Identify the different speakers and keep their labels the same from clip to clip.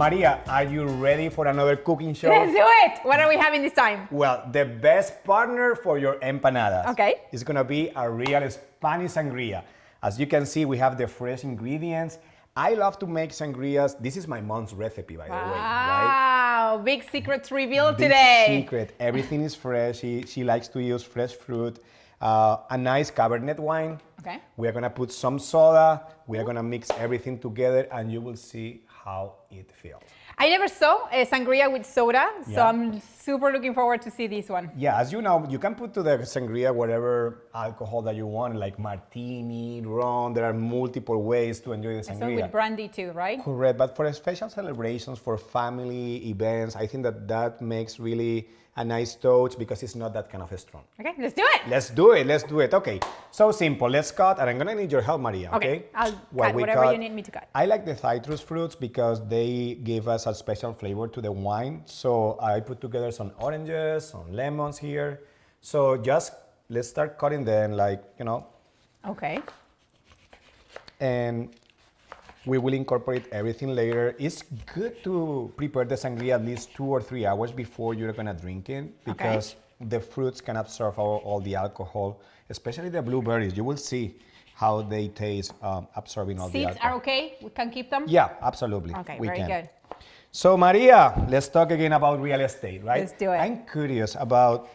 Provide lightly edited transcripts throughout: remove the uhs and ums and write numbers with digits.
Speaker 1: Maria, are you ready for another cooking show?
Speaker 2: Let's do it. What are we having this time?
Speaker 1: Well, the best partner for your empanadas.
Speaker 2: Okay.
Speaker 1: Is gonna be a real Spanish Sangria. As you can see, we have the fresh ingredients. I love to make sangrias. This is my mom's recipe, by the way, right?
Speaker 2: Wow, big secrets revealed
Speaker 1: Big
Speaker 2: today.
Speaker 1: secret. Everything is fresh. She likes to use fresh fruit. A nice Cabernet wine.
Speaker 2: Okay.
Speaker 1: We are gonna put some soda. We are gonna mix everything together, and you will see how it feels.
Speaker 2: I never saw a sangria with soda, so
Speaker 1: Yeah.
Speaker 2: I'm super looking forward to see this one.
Speaker 1: Yeah, as you know, you can put to the sangria whatever alcohol that you want, like martini, rum. There are multiple ways to enjoy the
Speaker 2: So
Speaker 1: sangria.
Speaker 2: with brandy too, right?
Speaker 1: Correct, but for special celebrations, for family events, I think that makes really a nice touch because it's not that kind of strong.
Speaker 2: Okay, let's do it.
Speaker 1: Let's do it. Okay, so simple. Let's cut, and I'm gonna need your help, Maria. Okay.
Speaker 2: I'll
Speaker 1: What
Speaker 2: cut
Speaker 1: we
Speaker 2: whatever
Speaker 1: cut-
Speaker 2: you need me to cut.
Speaker 1: I like the citrus fruits because they give us a special flavor to the wine. So I put together some oranges, some lemons here. So just let's start cutting them,
Speaker 2: Okay.
Speaker 1: and we will incorporate everything later. It's good to prepare the sangria at least 2 or 3 hours before you're gonna drink it because the fruits can absorb all the alcohol, especially the blueberries. You will see how they taste absorbing all the
Speaker 2: Seeds
Speaker 1: alcohol.
Speaker 2: are okay? We can keep them?
Speaker 1: Yeah, absolutely.
Speaker 2: Okay,
Speaker 1: we
Speaker 2: very
Speaker 1: can.
Speaker 2: good.
Speaker 1: So Maria, let's talk again about real estate, right?
Speaker 2: Let's do it.
Speaker 1: I'm curious about,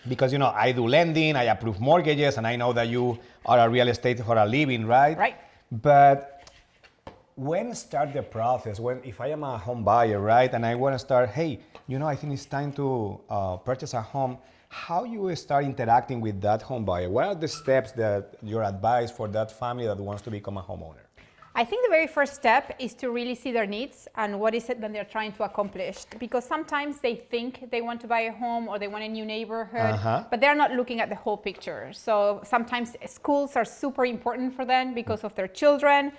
Speaker 1: because I do lending, I approve mortgages, and I know that you are a real estate for a living, right?
Speaker 2: Right.
Speaker 1: But when start the process? If I am a home buyer, right, and I want to start, hey, I think it's time to purchase a home. How you start interacting with that home buyer? What are the steps that your advice for that family that wants to become a homeowner?
Speaker 2: I think the very first step is to really see their needs and what is it that they're trying to accomplish. Because sometimes they think they want to buy a home or they want a new neighborhood, but they're not looking at the whole picture. So sometimes schools are super important for them because of their children.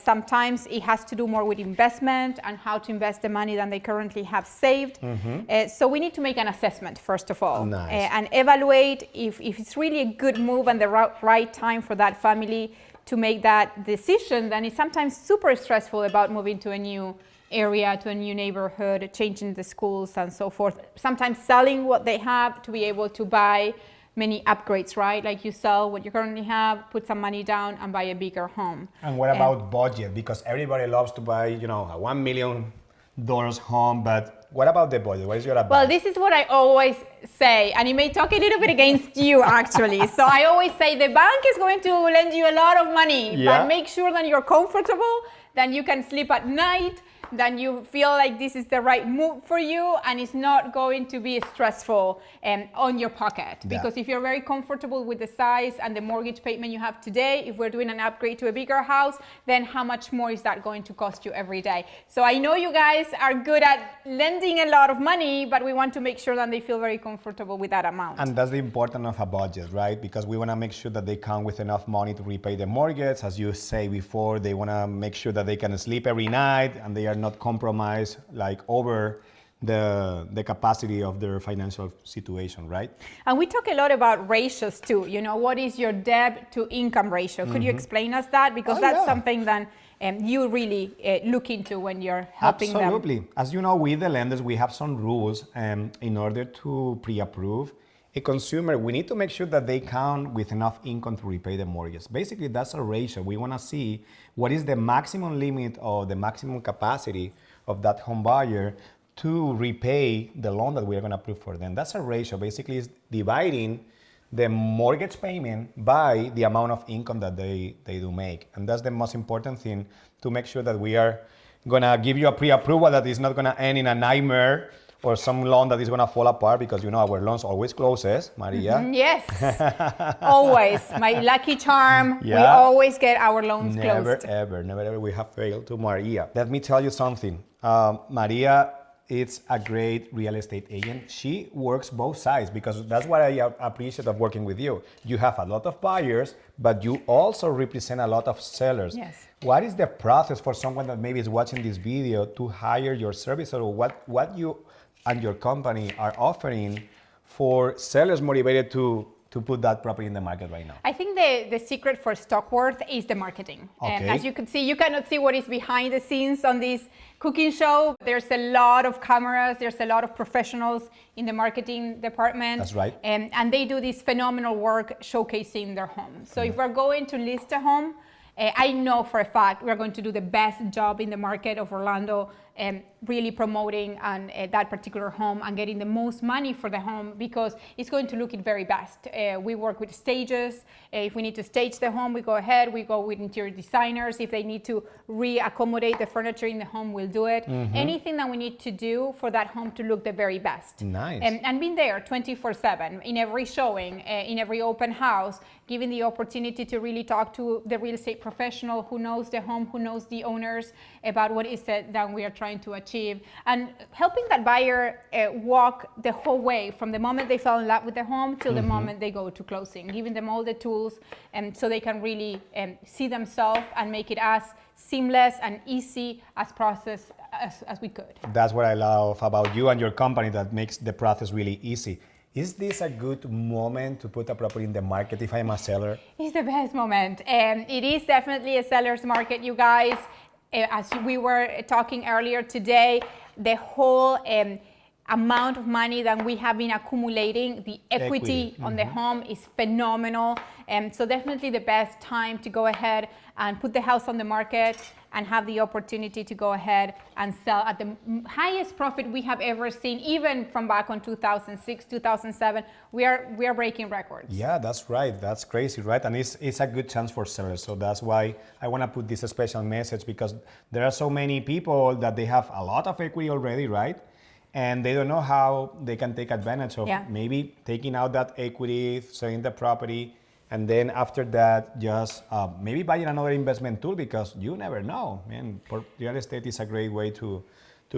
Speaker 2: Sometimes it has to do more with investment and how to invest the money that they currently have saved. So we need to make an assessment, first of all,
Speaker 1: Nice.
Speaker 2: and evaluate if it's really a good move and the right time for that family to make that decision. Then it's sometimes super stressful about moving to a new area, to a new neighborhood, changing the schools and so forth. Sometimes selling what they have to be able to buy many upgrades, right? Like you sell what you currently have, put some money down and buy a bigger home.
Speaker 1: And what about budget? Because everybody loves to buy, a $1 million home, but what about the budget? What is your advice?
Speaker 2: Well, this is what I always say, and it may talk a little bit against you actually. So I always say the bank is going to lend you a lot of money, but make sure that you're comfortable, then you can sleep at night, then you feel like this is the right move for you and it's not going to be stressful on your pocket. Because if you're very comfortable with the size and the mortgage payment you have today, if we're doing an upgrade to a bigger house, then how much more is that going to cost you every day? So I know you guys are good at lending a lot of money, but we want to make sure that they feel very comfortable with that amount.
Speaker 1: And that's the importance of a budget, right? Because we want to make sure that they come with enough money to repay the mortgage. As you say before, they want to make sure that they can sleep every night and they are not compromised over the capacity of their financial situation, right?
Speaker 2: And we talk a lot about ratios too. What is your debt to income ratio? Could you explain us that? Because that's something that you really look into when you're helping them.
Speaker 1: Absolutely. As you know, with the lenders, we have some rules in order to pre-approve a consumer. We need to make sure that they count with enough income to repay the mortgage. Basically, that's a ratio. We want to see what is the maximum limit or the maximum capacity of that home buyer to repay the loan that we're going to approve for them. That's a ratio. Basically, is dividing the mortgage payment by the amount of income that they do make. And that's the most important thing, to make sure that we are going to give you a pre-approval that is not going to end in a nightmare or some loan that is going to fall apart, because our loans always closes, Maria.
Speaker 2: Yes, always. My lucky charm.
Speaker 1: Yeah.
Speaker 2: We always get our loans closed.
Speaker 1: Never ever we have failed to Maria. Let me tell you something. Maria is a great real estate agent. She works both sides, because that's what I appreciate of working with you. You have a lot of buyers, but you also represent a lot of sellers.
Speaker 2: Yes.
Speaker 1: What is the process for someone that maybe is watching this video to hire your service, or what you and your company are offering for sellers motivated to to put that property in the market right now?
Speaker 2: I think the secret for stock worth is the marketing.
Speaker 1: Okay.
Speaker 2: As you can see, you cannot see what is behind the scenes on this cooking show. There's a lot of cameras, there's a lot of professionals in the marketing department.
Speaker 1: That's right.
Speaker 2: And they do this phenomenal work showcasing their home. So if we're going to list a home, I know for a fact we're going to do the best job in the market of Orlando, really promoting that particular home and getting the most money for the home because it's going to look it very best. We work with stages. If we need to stage the home, we go ahead. We go with interior designers. If they need to re-accommodate the furniture in the home, we'll do it. Anything that we need to do for that home to look the very best.
Speaker 1: Nice.
Speaker 2: And being there 24/7 in every showing, in every open house, giving the opportunity to really talk to the real estate professional who knows the home, who knows the owners about what is it that we are trying to achieve, and helping that buyer walk the whole way from the moment they fell in love with the home till the moment they go to closing, giving them all the tools so they can really see themselves and make it as seamless and easy as process as we could.
Speaker 1: That's what I love about you and your company that makes the process really easy. Is this a good moment to put a property in the market if I'm a seller?
Speaker 2: It's the best moment. It is definitely a seller's market, you guys. As we were talking earlier today, the whole amount of money that we have been accumulating, the equity on the home is phenomenal. So definitely the best time to go ahead and put the house on the market and have the opportunity to go ahead and sell at the highest profit we have ever seen, even from back on 2006, 2007. We are breaking records.
Speaker 1: Yeah, that's right. That's crazy, right? And it's a good chance for sellers. So that's why I want to put this special message, because there are so many people that they have a lot of equity already, right? And they don't know how they can take advantage of maybe taking out that equity, selling the property, and then after that, just maybe buying another investment tool, because you never know. And real estate is a great way to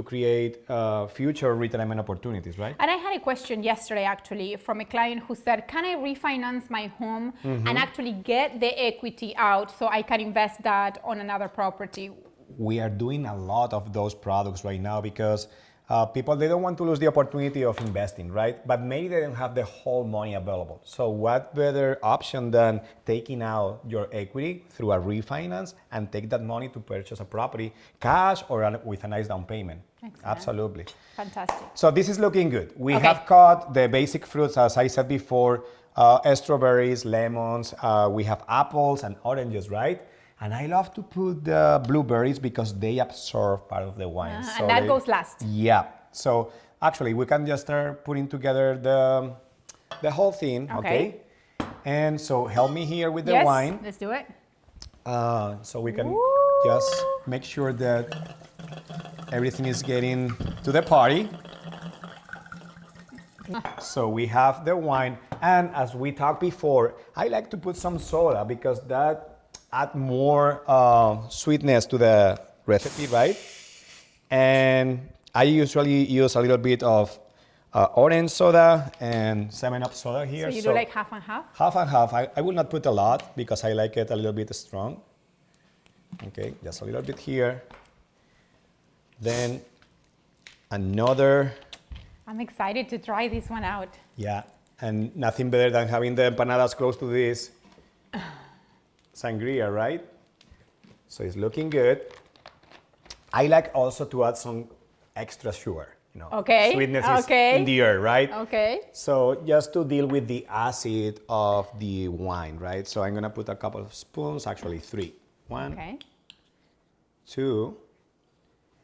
Speaker 1: create future retirement opportunities, right?
Speaker 2: And I had a question yesterday actually from a client who said, can I refinance my home and actually get the equity out so I can invest that on another property?
Speaker 1: We are doing a lot of those products right now because people, they don't want to lose the opportunity of investing, right? But maybe they don't have the whole money available. So what better option than taking out your equity through a refinance and take that money to purchase a property, cash or with a nice down payment?
Speaker 2: Excellent.
Speaker 1: Absolutely.
Speaker 2: Fantastic.
Speaker 1: So this is looking good. We have cut the basic fruits, as I said before, strawberries, lemons, we have apples and oranges, right? And I love to put the blueberries because they absorb part of the wine. So
Speaker 2: and that goes last.
Speaker 1: Yeah. So actually, we can just start putting together the whole thing, okay? And so help me here with the wine.
Speaker 2: Yes, let's do it.
Speaker 1: So we can just make sure that everything is getting to the party. So we have the wine. And as we talked before, I like to put some soda because that add more sweetness to the recipe, right? And I usually use a little bit of orange soda and 7-Up soda here.
Speaker 2: So you do like half and half?
Speaker 1: Half and half. I will not put a lot because I like it a little bit strong. Okay, just a little bit here. Then another.
Speaker 2: I'm excited to try this one out.
Speaker 1: Yeah, and nothing better than having the empanadas close to this sangria, right? So it's looking good. I like also to add some extra sugar, you know.
Speaker 2: Okay.
Speaker 1: Sweetness is in the air, right?
Speaker 2: Okay.
Speaker 1: So just to deal with the acid of the wine, right? So I'm gonna put a couple of spoons, actually 3. 1, 2,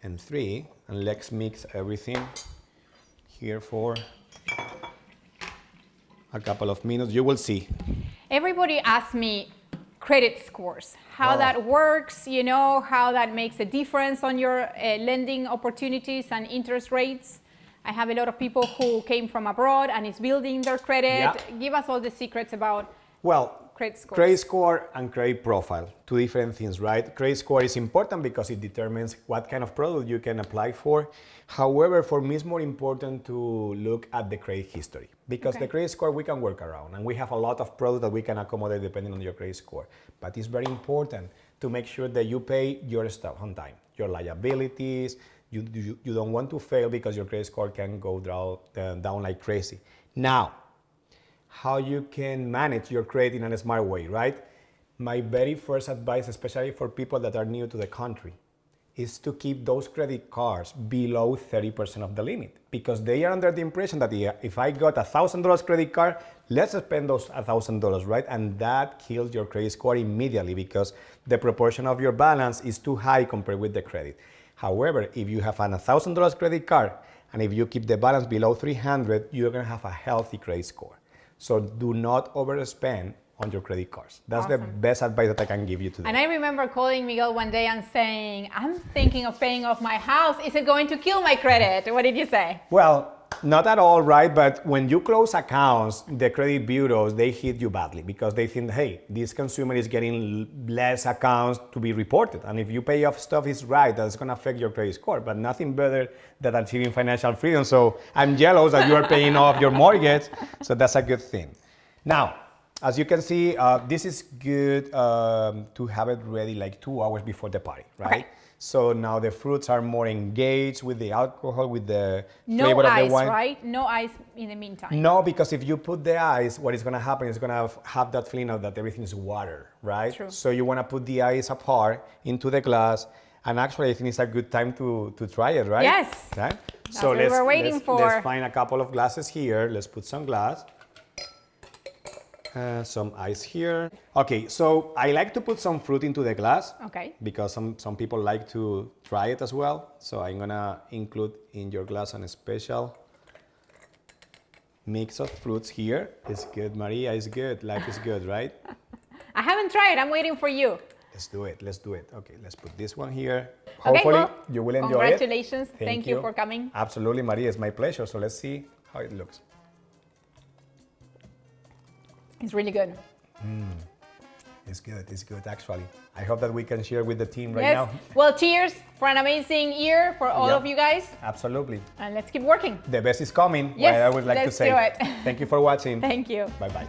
Speaker 1: and 3. And let's mix everything here for a couple of minutes. You will see.
Speaker 2: Everybody asks me credit scores, how that works, you know, how that makes a difference on your lending opportunities and interest rates. I have a lot of people who came from abroad and is building their credit.
Speaker 1: Yeah.
Speaker 2: Give us all the secrets about credit scores.
Speaker 1: Credit score and credit profile, 2 different things, right? Credit score is important because it determines what kind of product you can apply for. However, for me, it's more important to look at the credit history because the credit score we can work around, and we have a lot of products that we can accommodate depending on your credit score. But it's very important to make sure that you pay your stuff on time, your liabilities. You don't want to fail because your credit score can go down like crazy. Now, how you can manage your credit in a smart way, right? My very first advice, especially for people that are new to the country, is to keep those credit cards below 30% of the limit, because they are under the impression that if I got $1,000 credit card, let's spend those $1,000, right? And that kills your credit score immediately because the proportion of your balance is too high compared with the credit. However, if you have an $1,000 credit card and if you keep the balance below 300, you're gonna have a healthy credit score. So do not overspend on your credit cards. That's the best advice that I can give you today.
Speaker 2: And I remember calling Miguel one day and saying, I'm thinking of paying off my house. Is it going to kill my credit? What did you say?
Speaker 1: Well, not at all, right? But when you close accounts, the credit bureaus, they hit you badly because they think, hey, this consumer is getting less accounts to be reported. And if you pay off stuff is right, that's gonna affect your credit score, but nothing better than achieving financial freedom. So I'm jealous that you are paying off your mortgage. So that's a good thing. Now, as you can see, this is good to have it ready like 2 hours before the party, right? Okay. So now the fruits are more engaged with the alcohol, with the flavor of the wine.
Speaker 2: No ice, right? No ice in the meantime.
Speaker 1: No, because if you put the ice, what is going to happen is going to have that feeling of that everything is water, right?
Speaker 2: True.
Speaker 1: So you want to put the ice apart into the glass. And actually, I think it's a good time to try it, right?
Speaker 2: Yes.
Speaker 1: Okay?
Speaker 2: That's what we're waiting for.
Speaker 1: Let's find a couple of glasses here. Let's put some glass. Some ice here. Okay, so I like to put some fruit into the glass.
Speaker 2: Okay.
Speaker 1: Because some people like to try it as well. So I'm gonna include in your glass a special mix of fruits here. It's good, Maria, it's good. Life is good, right?
Speaker 2: I haven't tried, I'm waiting for you.
Speaker 1: Let's do it, let's do it. Okay, let's put this one here.
Speaker 2: Okay,
Speaker 1: Hopefully
Speaker 2: well,
Speaker 1: you will enjoy
Speaker 2: congratulations.
Speaker 1: it.
Speaker 2: Thank you for coming.
Speaker 1: Absolutely, Maria, it's my pleasure. So let's see how it looks.
Speaker 2: It's really good.
Speaker 1: It's good actually. I hope that we can share with the team right
Speaker 2: Yes.
Speaker 1: now.
Speaker 2: Well, cheers for an amazing year for all of you guys.
Speaker 1: Absolutely.
Speaker 2: And let's keep working.
Speaker 1: The best is coming.
Speaker 2: Yes,
Speaker 1: I would like
Speaker 2: let's
Speaker 1: to say.
Speaker 2: do it.
Speaker 1: Thank you for watching.
Speaker 2: Thank you.
Speaker 1: Bye-bye.